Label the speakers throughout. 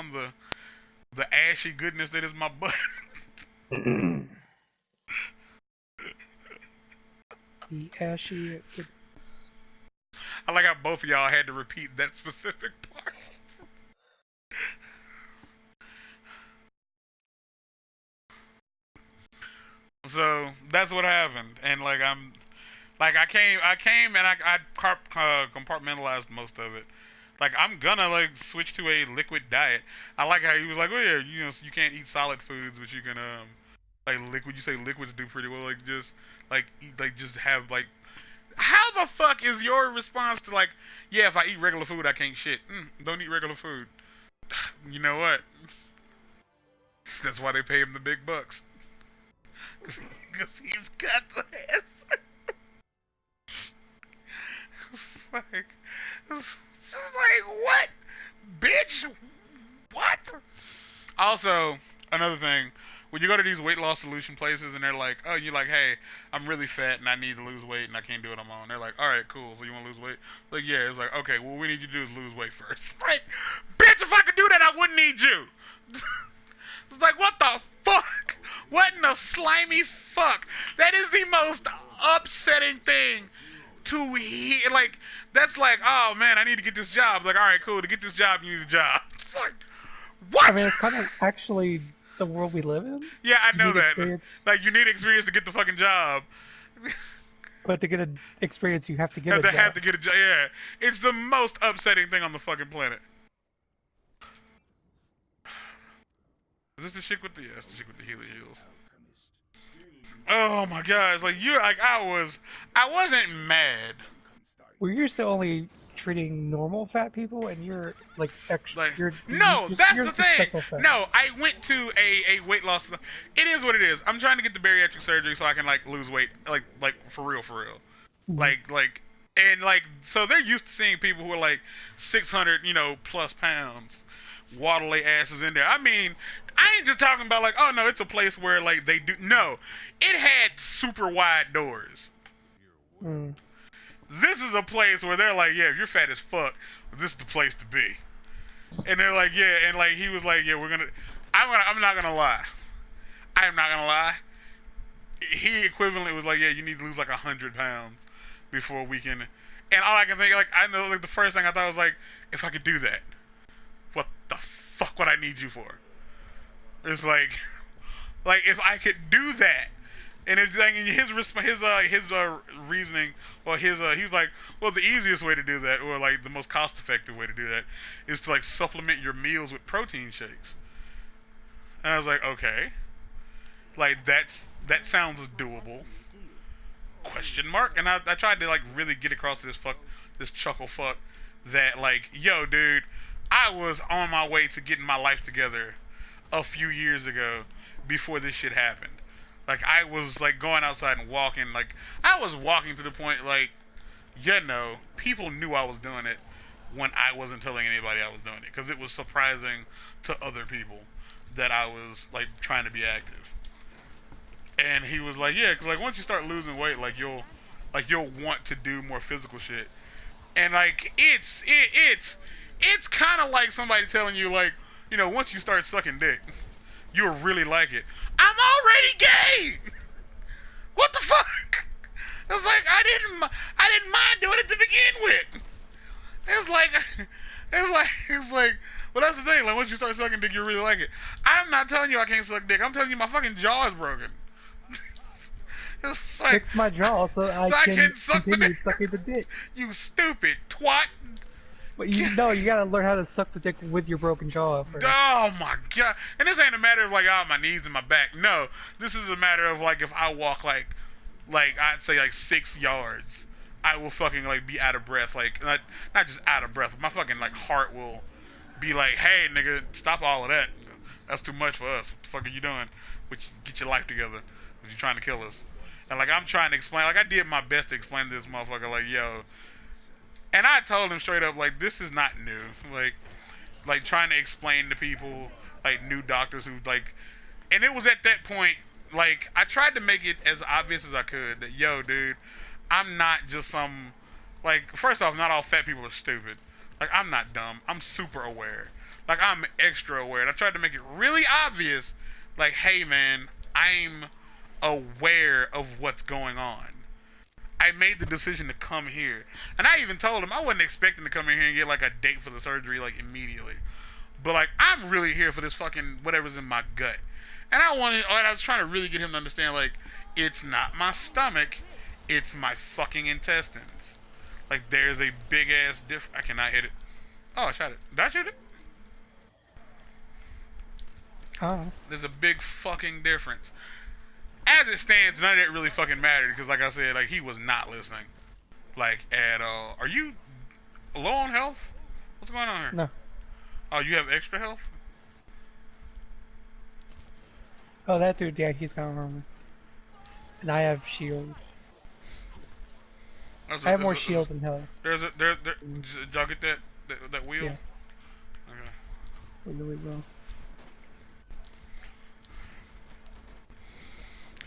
Speaker 1: on the ashy goodness that is my butt.
Speaker 2: The ashy.
Speaker 1: I like how both of y'all had to repeat that specific part. So that's what happened, and like I came and I compartmentalized most of it. Like I'm gonna like switch to a liquid diet. I like how he was like, oh yeah, you can't eat solid foods, but you can like liquid. You say liquids do pretty well. Like just like eat like just have like. How the fuck is your response to like, yeah, if I eat regular food, I can't shit. Don't eat regular food. You know what? That's why they pay him the big bucks. Cause he's got the ass. It's like what, bitch? What? Also, another thing, when you go to these weight loss solution places and they're like, oh, you're like, hey, I'm really fat and I need to lose weight and I can't do it on my own. They're like, all right, cool. So you want to lose weight? Like, yeah. It's like, okay, well, what we need you to do is lose weight first. Right? Bitch, if I could do that, I wouldn't need you. It's like, what the fuck? What in the slimy fuck? That is the most upsetting thing to hear. Like, that's like, oh man, I need to get this job. Like, all right, cool. To get this job, you need a job. It's like, what?
Speaker 2: I mean, it's kind of actually the world we live in.
Speaker 1: Yeah, I know that.
Speaker 2: Experience.
Speaker 1: Like, you need experience to get the fucking job.
Speaker 2: But to get an experience, you have to get a job.
Speaker 1: Have to get a job. Yeah, it's the most upsetting thing on the fucking planet. Is this the chick with the the chick with the Healy heels? Oh my god! It's like I wasn't mad.
Speaker 2: Well, you're still only treating normal fat people, and you're like extra.
Speaker 1: Like,
Speaker 2: you're
Speaker 1: that's the thing. No, I went to a weight loss. It is what it is. I'm trying to get the bariatric surgery so I can like lose weight, like for real.
Speaker 2: Mm-hmm.
Speaker 1: Like, and like, so they're used to seeing people who are like 600, plus pounds, waddle their asses in there. I mean, I ain't just talking about like, oh no, it's a place where like they do. No, it had super wide doors.
Speaker 2: Mm.
Speaker 1: This is a place where they're like, yeah, if you're fat as fuck, this is the place to be. And they're like, yeah, and like he was like, yeah, I'm not gonna lie. I am not gonna lie. He equivalently was like, yeah, you need to lose like 100 pounds before we can. And all I can think, like, I know, like the first thing I thought was like, if I could do that, what the fuck would I need you for? It's like if I could do that. And it's like his reasoning, or he was like, well, the easiest way to do that, or like the most cost-effective way to do that, is to like supplement your meals with protein shakes. And I was like, okay, like that sounds doable. Question mark? And I tried to like really get across to this chuckle fuck that like, yo, dude, I was on my way to getting my life together a few years ago before this shit happened. Like, I was, like, going outside and walking. Like, I was walking to the point, like, people knew I was doing it when I wasn't telling anybody I was doing it. Because it was surprising to other people that I was, like, trying to be active. And he was like, yeah, because, like, once you start losing weight, you'll want to do more physical shit. And, like, it's kind of like somebody telling you, like, once you start sucking dick, you'll really like it. I'm already gay. What the fuck? It was like I didn't mind doing it to begin with. It's like. Well, that's the thing. Like once you start sucking dick, you really like it. I'm not telling you I can't suck dick. I'm telling you my fucking jaw is broken. It's like,
Speaker 2: fix my jaw so I can continue sucking the dick.
Speaker 1: You stupid twat.
Speaker 2: But you gotta learn how to suck the dick with your broken jaw first.
Speaker 1: Oh my god! And this ain't a matter of like, oh, my knees and my back. No, this is a matter of like, if I walk like I'd say like 6 yards, I will fucking like be out of breath. Like not just out of breath, but my fucking like heart will be like, hey nigga, stop all of that. That's too much for us. What the fuck are you doing? Get your life together. You're trying to kill us. And like I'm trying to explain, like I did my best to explain to this motherfucker, like, yo. And I told him straight up, like, this is not new. Like trying to explain to people, like, new doctors who, like, and it was at that point, like, I tried to make it as obvious as I could that, yo, dude, I'm not just some, like, first off, not all fat people are stupid. Like, I'm not dumb. I'm super aware. Like, I'm extra aware. And I tried to make it really obvious. Like, hey, man, I'm aware of what's going on. I made the decision to come here. And I even told him I wasn't expecting to come in here and get, like, a date for the surgery, like, immediately. But, like, I'm really here for this fucking whatever's in my gut. And I was trying to really get him to understand, like, it's not my stomach, it's my fucking intestines. Like, there's a big-ass difference. I cannot hit it. Oh, I shot it. Did I shoot it?
Speaker 2: Oh.
Speaker 1: There's a big fucking difference. As it stands, none of that really fucking mattered, because, like I said, like, he was not listening. Like, at all. Are you low on health? What's going on here?
Speaker 2: No.
Speaker 1: Oh, you have extra health?
Speaker 2: Oh, that dude, yeah, he's got armor. And I have shield. I have more shield than health.
Speaker 1: Did y'all get that wheel?
Speaker 2: Yeah.
Speaker 1: Okay.
Speaker 2: Really well.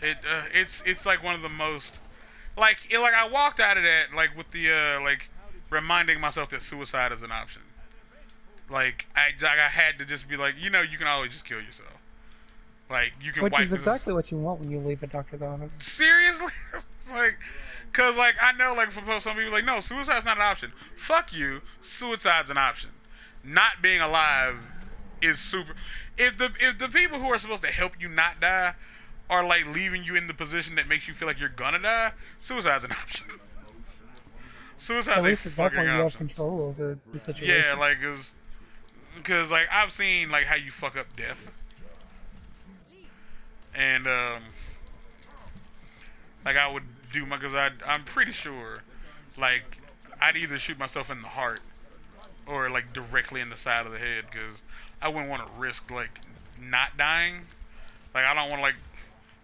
Speaker 1: It's like one of the most, like I walked out of that, like, with the, like, reminding myself that suicide is an option. Like, I had to just be like, you know, you can always just kill yourself. Like, you can
Speaker 2: Which
Speaker 1: wipe
Speaker 2: is exactly what you want when you leave a doctor's office.
Speaker 1: Seriously? Like, cause, like, I know, like, for some people, like, no, suicide's not an option. Fuck you, suicide's an option. Not being alive is super. If the people who are supposed to help you not die are, like, leaving you in the position that makes you feel like you're gonna die, suicide's an option. Suicide's a fucking option.
Speaker 2: You have control over the situation.
Speaker 1: Yeah, like, cause, like, I've seen, like, how you fuck up death. And, like, I would do cause I'm pretty sure, like, I'd either shoot myself in the heart or, like, directly in the side of the head, cause I wouldn't want to risk, like, not dying. Like, I don't want to, like,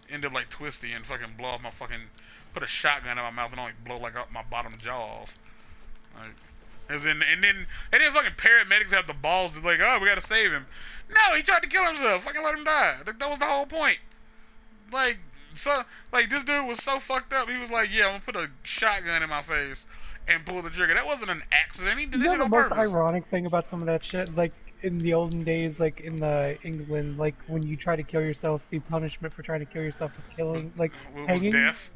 Speaker 1: end up, like, twisty and fucking blow off my fucking, put a shotgun in my mouth and only blow, like, up my bottom jaw off. Like, and then fucking paramedics have the balls to, like, oh, we gotta save him. No, he tried to kill himself. Fucking let him die. That was the whole point. Like, so, like, this dude was so fucked up. He was like, yeah, I'm gonna put a shotgun in my face and pull the trigger. That wasn't an accident. He did it on purpose.
Speaker 2: The most ironic thing about some of that shit, like, in the olden days, like, in the England, like, when you try to kill yourself, the punishment for trying to kill yourself was killing, like, hanging.
Speaker 1: Death.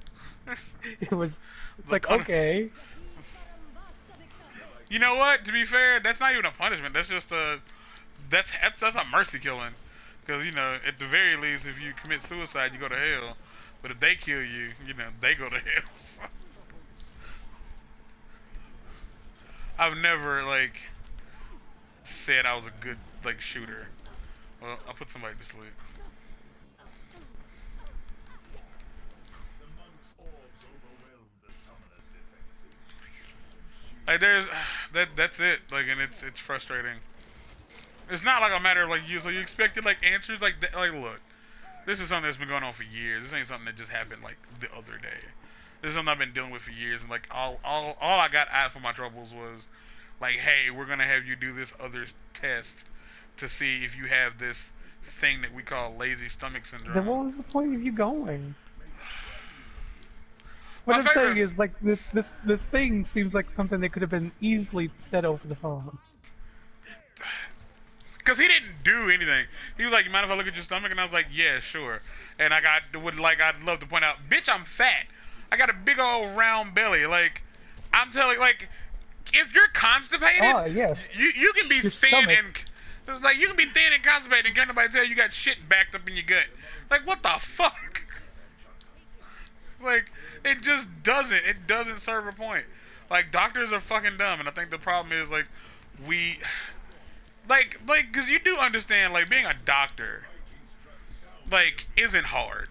Speaker 2: It's like, okay.
Speaker 1: You know what? To be fair, that's not even a punishment. That's just that's a mercy killing. Because, you know, at the very least, if you commit suicide, you go to hell. But if they kill you, you know, they go to hell. I've never, like, said I was a good, like, shooter. Well, I put somebody to sleep. Like, that's it. Like, and it's frustrating. It's not like a matter of, like, so you expected, like, answers like that. Like, look, this is something that's been going on for years. This ain't something that just happened, like, the other day. This is something I've been dealing with for years, and, like, all I got out for my troubles was, like, hey, we're gonna have you do this other test to see if you have this thing that we call lazy stomach syndrome.
Speaker 2: Then what was the point of you going? What I'm saying is, like, this thing seems like something that could have been easily said over the phone.
Speaker 1: Cause he didn't do anything. He was like, "You mind if I look at your stomach?" And I was like, "Yeah, sure." And I'd love to point out, bitch, I'm fat. I got a big old round belly. Like, I'm telling, like, if you're constipated,
Speaker 2: yes.
Speaker 1: you can be thin and like you can be thin and constipated, and can't nobody tell you got shit backed up in your gut. Like, what the fuck? Like, it just doesn't. It doesn't serve a point. Like, doctors are fucking dumb, and I think the problem is, like, cause you do understand, like, being a doctor, like, isn't hard.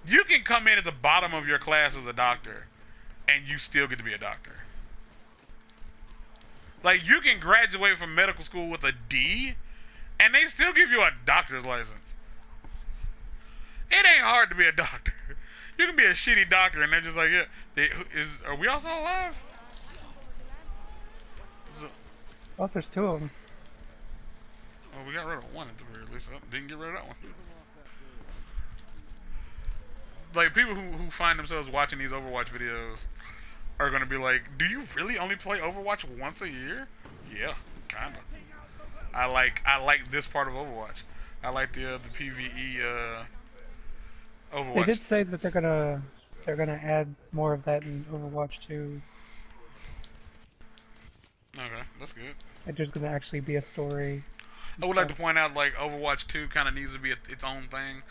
Speaker 1: You can come in at the bottom of your class as a doctor, and you still get to be a doctor. Like, you can graduate from medical school with a D, and they still give you a doctor's license. It ain't hard to be a doctor. You can be a shitty doctor, and they're just like, yeah, are we also alive?
Speaker 2: Oh, there's two of them.
Speaker 1: Well, we got rid of one at the very least. Didn't get rid of that one. Like, people who find themselves watching these Overwatch videos are gonna be like, do you really only play Overwatch once a year? Yeah, kinda. I like this part of Overwatch. I like the PVE
Speaker 2: They
Speaker 1: Overwatch.
Speaker 2: did say that they're gonna add more of that in Overwatch 2.
Speaker 1: Okay, that's good.
Speaker 2: That there's gonna actually be a story
Speaker 1: I
Speaker 2: and
Speaker 1: would like to
Speaker 2: stuff.
Speaker 1: point out like Overwatch 2 kind of needs to be its own thing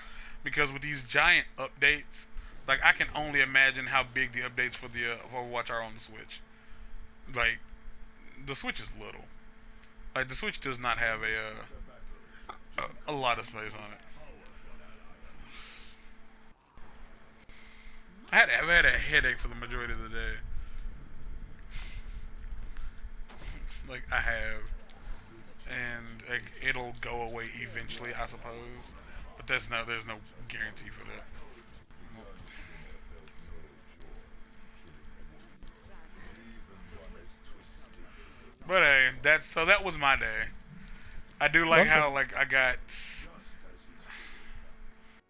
Speaker 1: because with these giant updates, like I can only imagine how big the updates for the of Overwatch are on the Switch. Like the Switch is little. Like the Switch does not have a lot of space on it. I've had a headache for the majority of the day. Like I have, and like, it'll go away eventually, I suppose. But there's no guarantee for that. But hey, that was my day. I do like
Speaker 2: Okay.
Speaker 1: how like I got. Is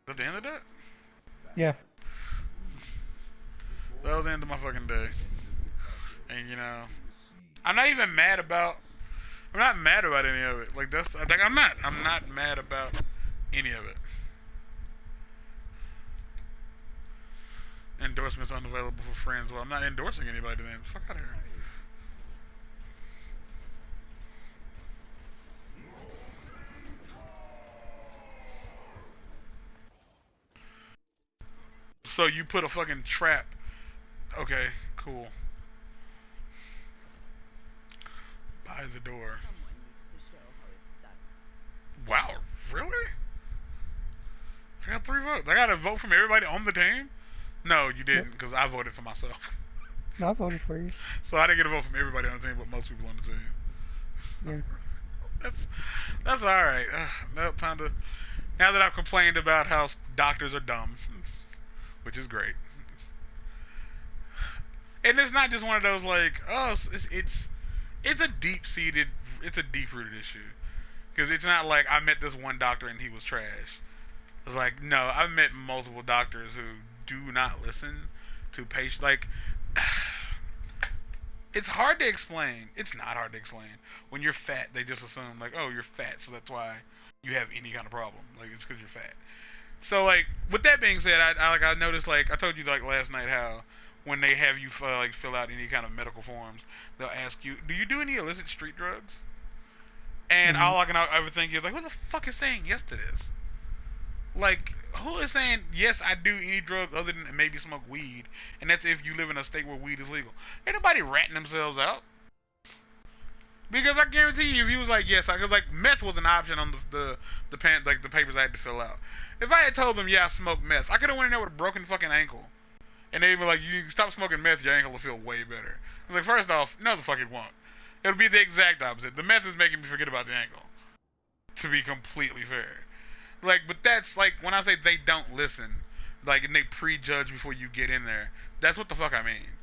Speaker 1: that the end of that?
Speaker 2: Yeah.
Speaker 1: That was the end of my fucking day. And I'm not even mad about. I'm not mad about any of it. Like that's like I'm not. I'm not mad about any of it. Endorsements unavailable for friends. Well, I'm not endorsing anybody then. Fuck out of here. So you put a fucking trap. Okay, cool. By the door. Wow, really? I got 3 votes. I got a vote from everybody on the team? No, you
Speaker 2: Yep.
Speaker 1: didn't, because I voted for myself.
Speaker 2: No, I voted for you.
Speaker 1: So I didn't get a vote from everybody on the team, but most people on the team.
Speaker 2: Yeah.
Speaker 1: That's that's all right. Now time to. Now that I've complained about how doctors are dumb, which is great, and it's not just one of those like, oh, it's a it's a deep rooted issue, because it's not like I met this one doctor and he was trash. It's like, no, I've met multiple doctors who do not listen to patients. Like, it's hard to explain. It's not hard to explain. When you're fat, they just assume like, oh, you're fat, so that's why you have any kind of problem. Like, it's because you're fat. So like, with that being said, I noticed, like I told you like last night, how when they have you like fill out any kind of medical forms, they'll ask you, do you do any illicit street drugs? And
Speaker 2: Mhm.
Speaker 1: all I can ever think is like, what the fuck is saying yes to this? Like, who is saying yes? I do any drug other than maybe smoke weed, and that's if you live in a state where weed is legal. Ain't nobody ratting themselves out. Because I guarantee you, if he was like yes, because like meth was an option on like the papers I had to fill out. If I had told them, yeah, I smoke meth, I could have went in there with a broken fucking ankle, and they'd be like, you stop smoking meth, your ankle will feel way better. I was like, first off, no, the fuck it won't. It'll be the exact opposite. The meth is making me forget about the ankle. To be completely fair, like, but that's like when I say they don't listen, like, and they prejudge before you get in there. That's what the fuck I mean.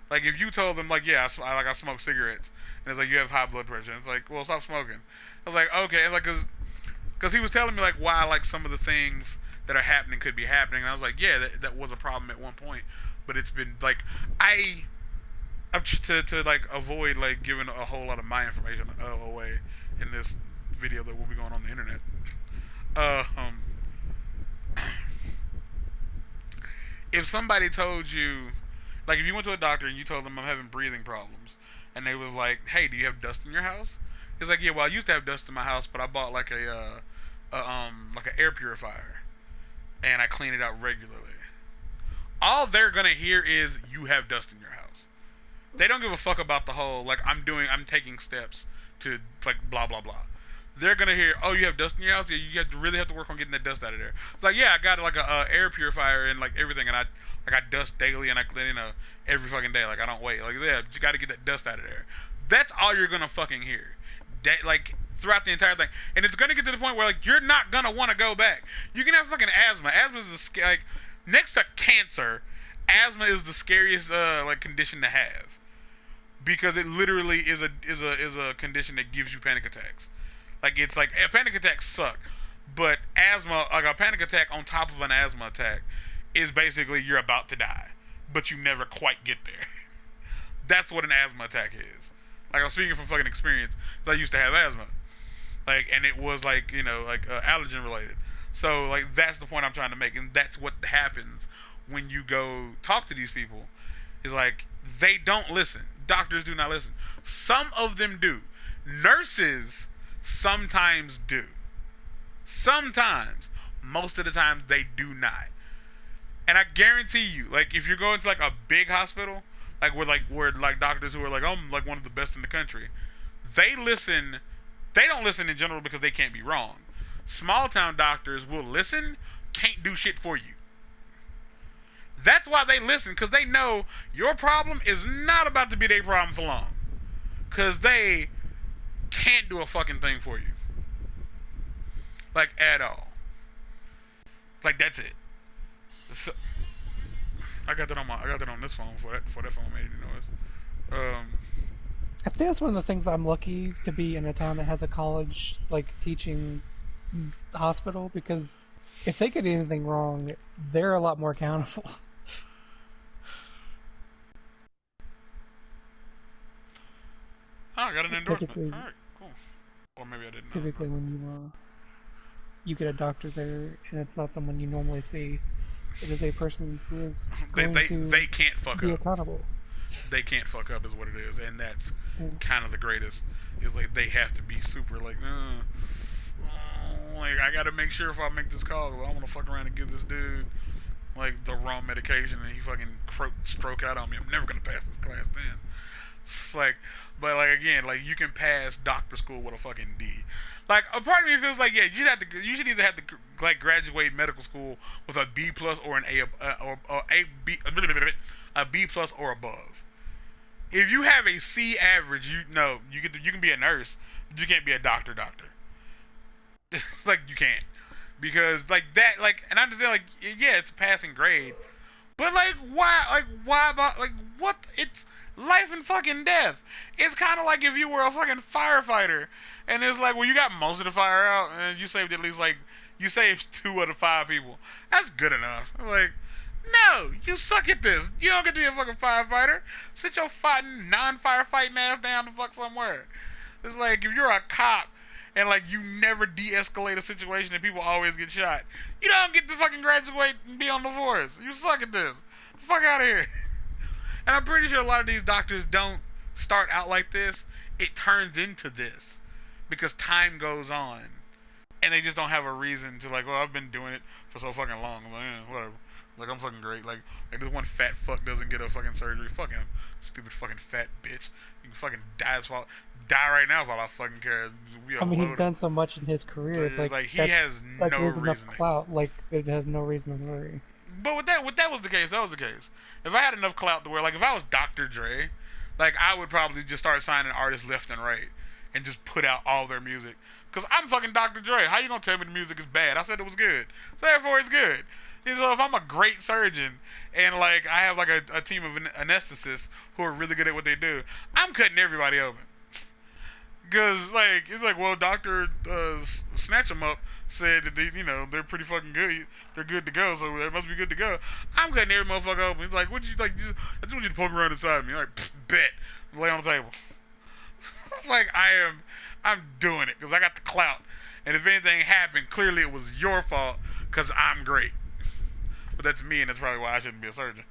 Speaker 1: Like, if you told them, like, yeah, I smoke cigarettes, and it's like, you have high blood pressure, and it's like, well, stop smoking. I was like, okay, and like, cause he was telling me like why like some of the things that are happening could be happening, and I was like, yeah, that was a problem at one point, but it's been like I'm to like avoid like giving a whole lot of my information away in this video that will be going on the internet. Uh, um, if somebody told you, like, if you went to a doctor and you told them I'm having breathing problems, and they was like, hey, do you have dust in your house? It's like, yeah, well, I used to have dust in my house, but I bought like like an air purifier, and I clean it out regularly. All they're gonna hear is you have dust in your house. They don't give a fuck about the whole like I'm taking steps to like blah blah blah. They're gonna hear, oh, you have dust in your house. Yeah, you really have to work on getting that dust out of there. It's like, yeah, I got like a air purifier and like everything, and I dust daily, and I clean, every fucking day. Like, I don't wait. Like, yeah, you got to get that dust out of there. That's all you're gonna fucking hear. That, like, throughout the entire thing, and it's gonna get to the point where like you're not gonna want to go back. You can have fucking asthma. Asthma is like next to cancer. Asthma is the scariest like condition to have, because it literally is a condition that gives you panic attacks. Like, it's like a panic attacks suck, but asthma, like a panic attack on top of an asthma attack, is basically you're about to die, but you never quite get there. That's what an asthma attack is. Like, I'm speaking from fucking experience, because I used to have asthma. like, and it was like, like allergen related. So like that's the point I'm trying to make, and that's what happens when you go talk to these people. Is like they don't listen. Doctors do not listen. Some of them do. Nurses sometimes do. Sometimes. Most of the time they do not. And I guarantee you, like if you're going to like a big hospital, like where doctors who are like, I'm like one of the best in the country, they listen. They don't listen in general because they can't be wrong. Small town doctors will listen, can't do shit for you. That's why they listen, because they know your problem is not about to be their problem for long. Because they can't do a fucking thing for you. Like, at all. Like, that's it. So, I got that on this phone for that phone made any noise.
Speaker 2: I think that's one of the things I'm lucky to be in a town that has a college like teaching hospital, because if they get anything wrong, they're a lot more accountable.
Speaker 1: Oh, I got an endorsement.
Speaker 2: Typically,
Speaker 1: Alright, cool. Or maybe I didn't know.
Speaker 2: typically when you get a doctor there and it's not someone you normally see, it is a person who is going to
Speaker 1: they can't fuck
Speaker 2: be
Speaker 1: up.
Speaker 2: accountable.
Speaker 1: They can't fuck up is what it is, and that's
Speaker 2: Yeah.
Speaker 1: kind of the greatest. Is like they have to be super like, like I gotta make sure if I make this call, I don't want to fuck around and give this dude like the wrong medication and he fucking stroke out on me. I'm never gonna pass this class then. It's like, but like again, like you can pass doctor school with a fucking D. Like a part of me feels like, yeah, you should either have to like graduate medical school with a B plus or an A or a B plus or above. If you have a C average, you can be a nurse, but you can't be a doctor. Like you can't, because like that, like, and I understand, like, yeah, it's a passing grade, but why about, like, what? It's life and fucking death. It's kind of like if you were a fucking firefighter, and it's like, well, you got most of the fire out, and you saved at least like you saved 2 out of 5 people. That's good enough. Like, no, you suck at this. You don't get to be a fucking firefighter. Sit your fighting non-firefighting ass down the fuck somewhere. It's like if you're a cop and like you never de-escalate a situation and people always get shot, you don't get to fucking graduate and be on the force. You suck at this. Fuck out of here. And I'm pretty sure a lot of these doctors don't start out like this. It turns into this because time goes on, and they just don't have a reason to like, well, I've been doing it for so fucking long. I'm like, whatever. Like, I'm fucking great. Like this one fat fuck doesn't get a fucking surgery. Fuck him. Stupid fucking fat bitch. You can fucking die right now while I fucking care.
Speaker 2: I mean, he's done so much in his career.
Speaker 1: Like he has
Speaker 2: like,
Speaker 1: no
Speaker 2: there's
Speaker 1: reason.
Speaker 2: enough clout. Like it has no reason to worry.
Speaker 1: But with that was the case. That was the case. If I had enough clout to where, like, if I was Dr. Dre, like, I would probably just start signing artists left and right and just put out all their music. Because I'm fucking Dr. Dre. How you gonna tell me the music is bad? I said it was good. So therefore it's good. And so if I'm a great surgeon and, like, I have, like, a team of anesthetists who are really good at what they do, I'm cutting everybody open. Because, like, it's like, well, Dr. Snatch 'em Up said that they're pretty fucking good. They're good to go, so they must be good to go. I'm cutting every motherfucker open. He's like, what you like? I just want you to poke around inside me. I'm like, bet. Lay on the table. Like I'm doing it because I got the clout. And if anything happened, clearly it was your fault because I'm great. But that's me, and that's probably why I shouldn't be a surgeon.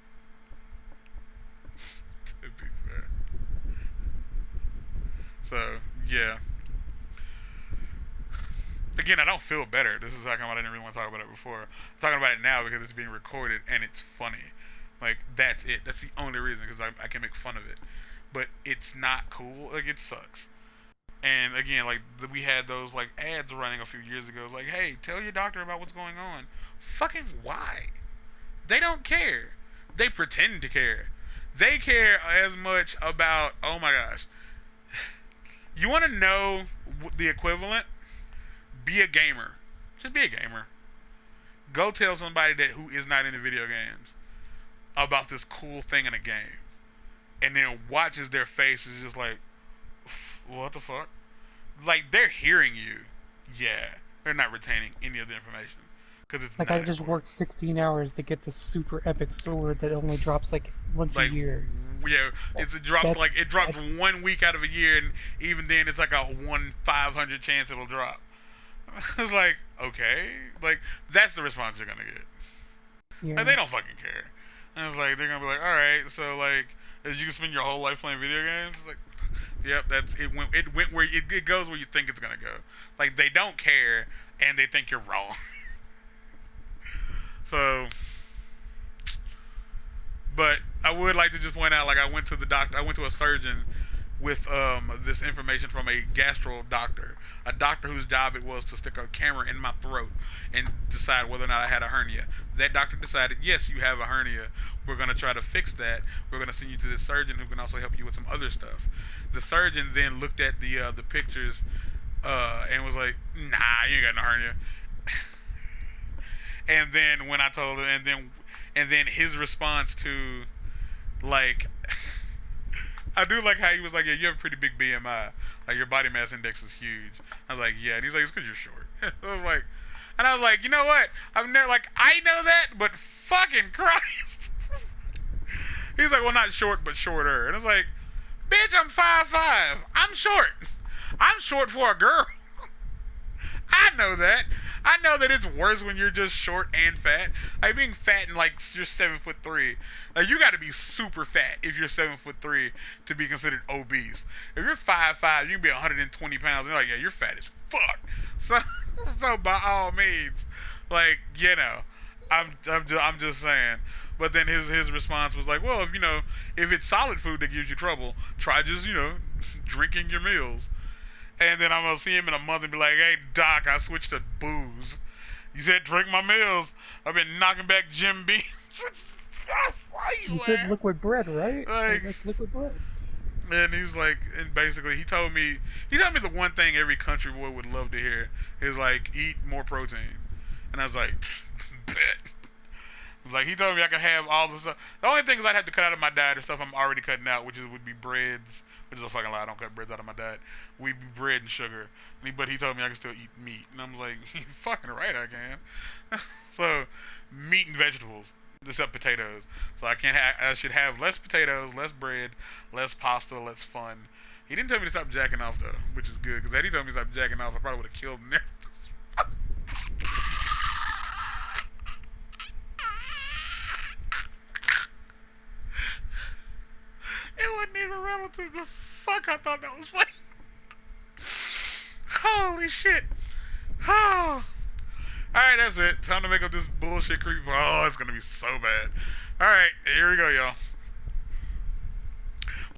Speaker 1: To be fair. So yeah. Again, I don't feel better. This is how come I didn't really want to talk about it before. I'm talking about it now because it's being recorded and it's funny. Like, that's it. That's the only reason, because I can make fun of it. But it's not cool. Like, it sucks. And again, like, we had those, like, ads running a few years ago. It's like, hey, tell your doctor about what's going on. Fucking why? They don't care. They pretend to care. They care as much about, oh my gosh. You want to know the equivalent? Be a gamer. Just be a gamer. Go tell somebody who is not into video games about this cool thing in a game, and then watches their faces just like, what the fuck? Like, they're hearing you. Yeah, they're not retaining any of the information because it's
Speaker 2: Like
Speaker 1: not
Speaker 2: I just
Speaker 1: important.
Speaker 2: worked 16 hours to get this super epic sword that only drops like once a
Speaker 1: Like,
Speaker 2: year.
Speaker 1: yeah,
Speaker 2: That,
Speaker 1: it drops
Speaker 2: that's
Speaker 1: 1 week out of a year, and even then it's like a 1/500 chance it'll drop. It's like, okay, like that's the response you're gonna get. Like,
Speaker 2: yeah.
Speaker 1: they don't fucking care. And it's like they're gonna be like, all right, so like, as you can spend your whole life playing video games. It's like, yep, that's it. Went where it goes where you think it's gonna go. Like they don't care, and they think you're wrong. So, but I would like to just point out, like I went to the doctor, I went to a surgeon with this information from a gastro doctor, a doctor whose job it was to stick a camera in my throat and decide whether or not I had a hernia. That doctor decided, yes, you have a hernia. We're gonna try to fix that. We're gonna send you to this surgeon who can also help you with some other stuff. The surgeon then looked at the pictures and was like, nah, you ain't got no hernia. And then when I told him, and then his response to, like, I do like how he was like, yeah, you have a pretty big BMI. Like, your body mass index is huge. I was like, yeah. And he's like, it's because you're short. I was like, you know what? I've never, like, I know that, but fucking Christ. He's like, well, not short, but shorter. And I was like, bitch, I'm 5'5". I'm short. I'm short for a girl. I know that. I know that it's worse when you're just short and fat. Like being fat and like you're 7'3". Like you got to be super fat if you're 7'3" to be considered obese. If you're 5'5", you can be 120 pounds. And you're like, yeah, you're fat as fuck. So, so by all means, like I'm just saying. But then his response was like, well, if it's solid food that gives you trouble, try just drinking your meals. And then I'm gonna see him in a month and be like, hey doc, I switched to booze. You said drink my meals. I've been knocking back Jim Beams. Why you
Speaker 2: You said
Speaker 1: laugh?
Speaker 2: liquid bread, right?
Speaker 1: Like,
Speaker 2: That's liquid bread.
Speaker 1: and he's like, and basically he told me the one thing every country boy would love to hear is like, eat more protein. And I was like, bet. Like he told me I could have all the stuff. The only things I'd have to cut out of my diet is stuff I'm already cutting out, would be breads, which is a fucking lie. I don't cut breads out of my diet. We'd be bread and sugar. But he told me I can still eat meat, and I was like, you fucking right, I can. So meat and vegetables, except potatoes. So I should have less potatoes, less bread, less pasta, less fun. He didn't tell me to stop jacking off though, which is good, because had he told me to stop jacking off, I probably would have killed him there. It wasn't even relative to fuck. I thought that was funny. Holy shit. Oh. Alright, that's it. Time to make up this bullshit creepy. Oh, it's gonna be so bad. Alright, here we go, y'all.